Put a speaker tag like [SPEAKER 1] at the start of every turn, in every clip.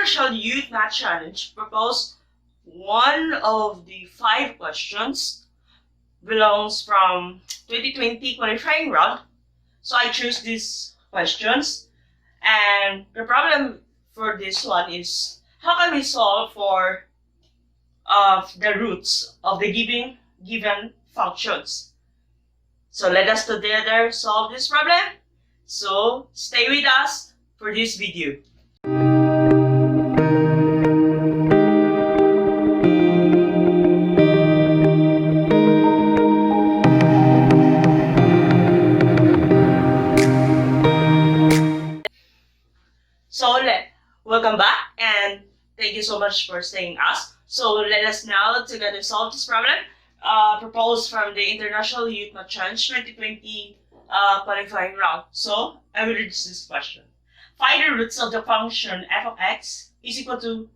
[SPEAKER 1] International Youth Math Challenge proposed one of the 5 questions belongs from 2020 qualifying round. So I choose these questions, and the problem for this one is how can we solve for the roots of the given functions. So let us together solve this problem. So stay with us for this video. Welcome back, and thank you so much for staying us. So let us now together solve this problem proposed from the International Youth Math Challenge 2020 qualifying round. So I will read this question. Find the roots of the function f of x is equal to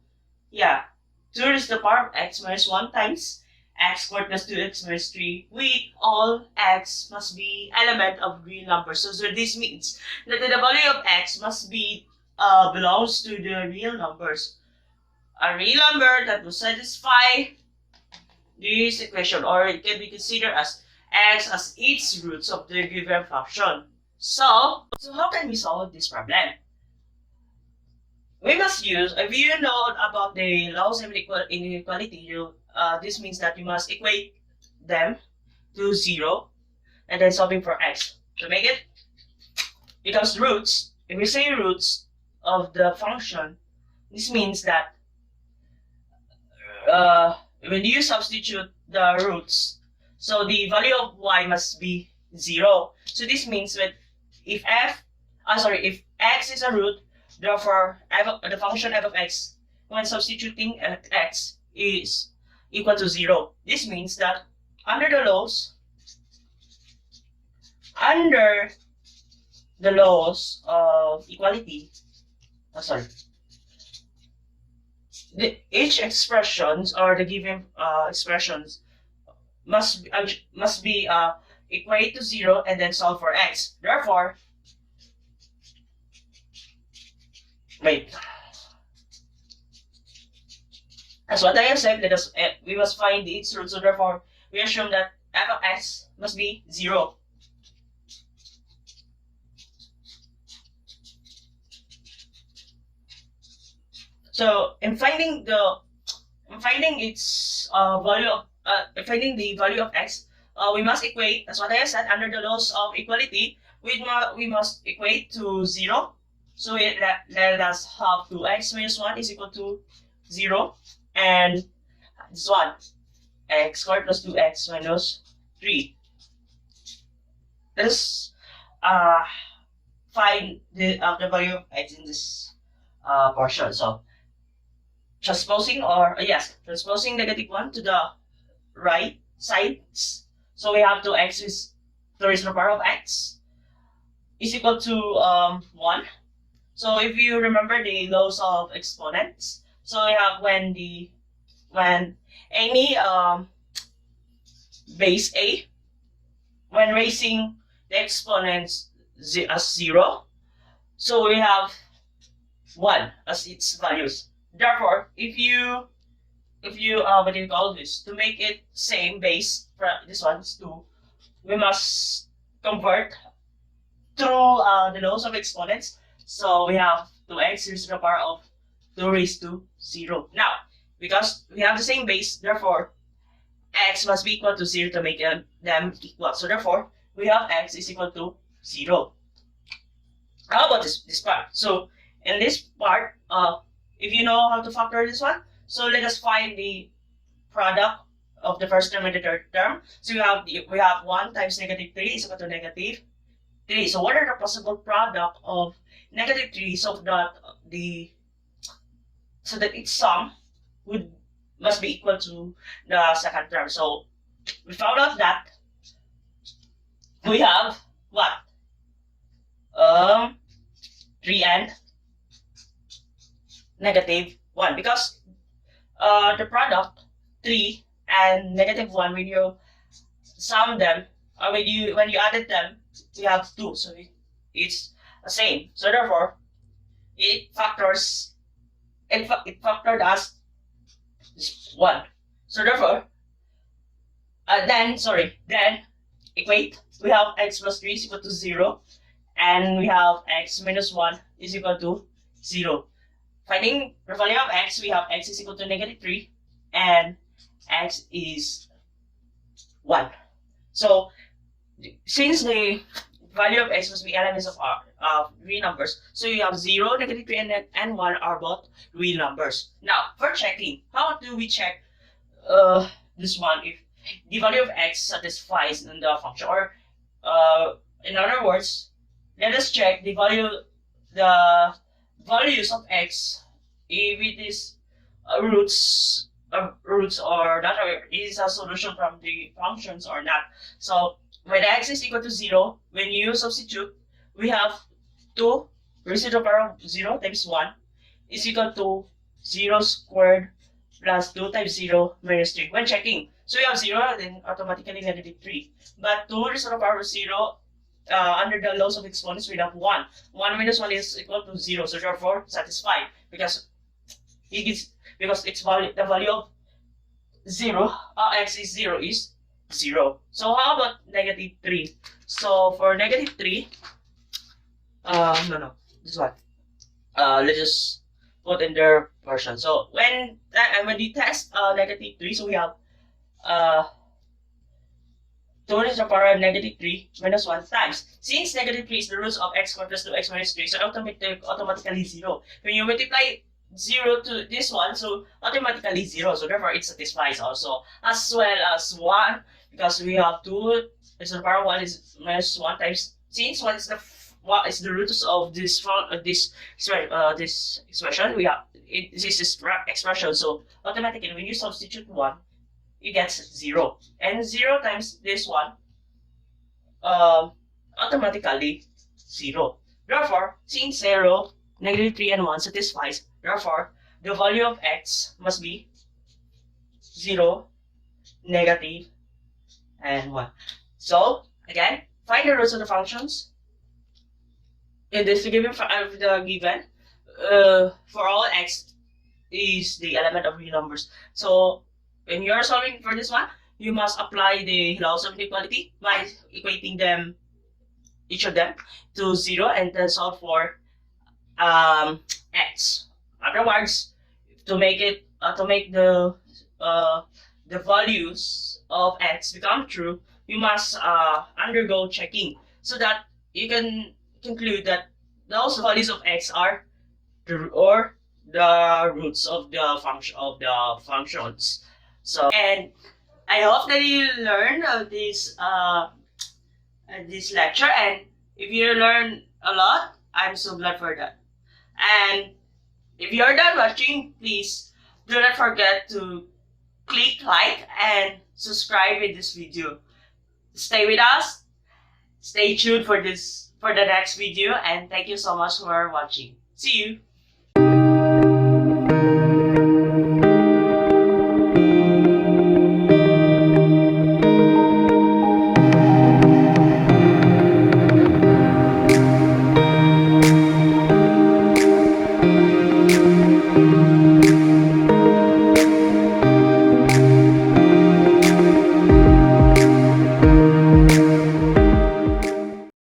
[SPEAKER 1] 2 raised to the power of x minus 1 times x squared plus 2x minus 3 with all x must be element of real numbers. So this means that the value of x must be belongs to the real numbers. A real number that will satisfy this equation, or it can be considered as x as its roots of the given function. So how can we solve this problem? We must use, if you know about the laws of inequality, this means that you must equate them to 0 and then solving for x. To make it becomes roots, if we say roots of the function, this means that when you substitute the roots, so the value of y must be 0. So this means that if if x is a root, therefore the function f of x when substituting x is equal to 0. This means that under the laws of equality, each expressions or the given expressions must be equate to 0 and then solve for x. Therefore, as what I have said, we must find its root. So therefore, we assume that f of x must be 0. So in finding the value of x, we must equate, as what I have said, under the laws of equality, we must equate to 0. So let us have 2x minus 1 is equal to 0, and this one, x squared plus 2x minus 3. Let us find the value of x in this portion. So transposing negative 1 to the right sides. So we have 2x is 2 raised to the power of x is equal to 1. So if you remember the laws of exponents, so we have when any base a, when raising the exponents as 0, so we have 1 as its values. Therefore, if you what do you call this, to make it same base for this one is 2, we must convert through the laws of exponents. So we have 2x raised to the power of 2 raised to 0. Now, because we have the same base, therefore x must be equal to 0 to make them equal. So therefore, we have x is equal to 0. How about this part? So in this part, if you know how to factor this one, so let us find the product of the first term and the third term. So we have 1 times negative 3 is equal to negative 3. So what are the possible product of negative 3 so that its sum must be equal to the second term? So we found out that we have what? 3 and negative 1, because the product 3 and negative 1, when you sum them, or when you added them, we have 2, so it's the same. So therefore, it factors it factored as 1. So therefore, then equate. We have x plus 3 is equal to 0, and we have x minus 1 is equal to 0. Finding the value of x, we have x is equal to -3, and x is 1. So since the value of x must be elements of real numbers, so you have 0, -3, and 1 are both real numbers. Now, for checking, how do we check this one if the value of x satisfies in the function? Or in other words, let us check the values of x if it is roots or not, or is a solution from the functions or not. So when x is equal to 0, when you substitute, we have 2 raised to the power of 0 times 1 is equal to 0 squared plus 2 times 0 minus 3. When checking, so we have 0, then automatically -3. But 2 raised to the power of 0, under the laws of exponents, we have 1. 1 minus 1 is equal to 0, so therefore satisfied because the value of 0, x is 0 is 0. So how about -3? So for -3, this one. Let's just put in their version. So when we test -3, so we have 2 raised to the power of -3 minus 1 times. Since -3 is the roots of x squared plus 2x minus 3, so automatically 0. When you multiply 0 to this one, so automatically 0. So therefore it satisfies also, as well as 1, because we have 2 raised to the power of 1 is minus 1 times. Since 1 is the roots of this expression, we have this is expression. So automatically when you substitute 1, it gets 0, and 0 times this one, automatically 0. Therefore, since 0, -3, and 1 satisfies, therefore the value of x must be 0, negative, and 1. So again, find the roots of the functions in this given for all x is the element of real numbers. So when you are solving for this one, you must apply the laws of inequality by equating them, each of them, to 0, and then solve for x. Afterwards, to make the values of x become true, you must undergo checking so that you can conclude that those values of x are the roots of the functions. So, and I hope that you learned this lecture, and if you learn a lot, I'm so glad for that. And if you're done watching, please do not forget to click like and subscribe with this video. Stay with us. Stay tuned for the next video, and thank you so much for watching. See you.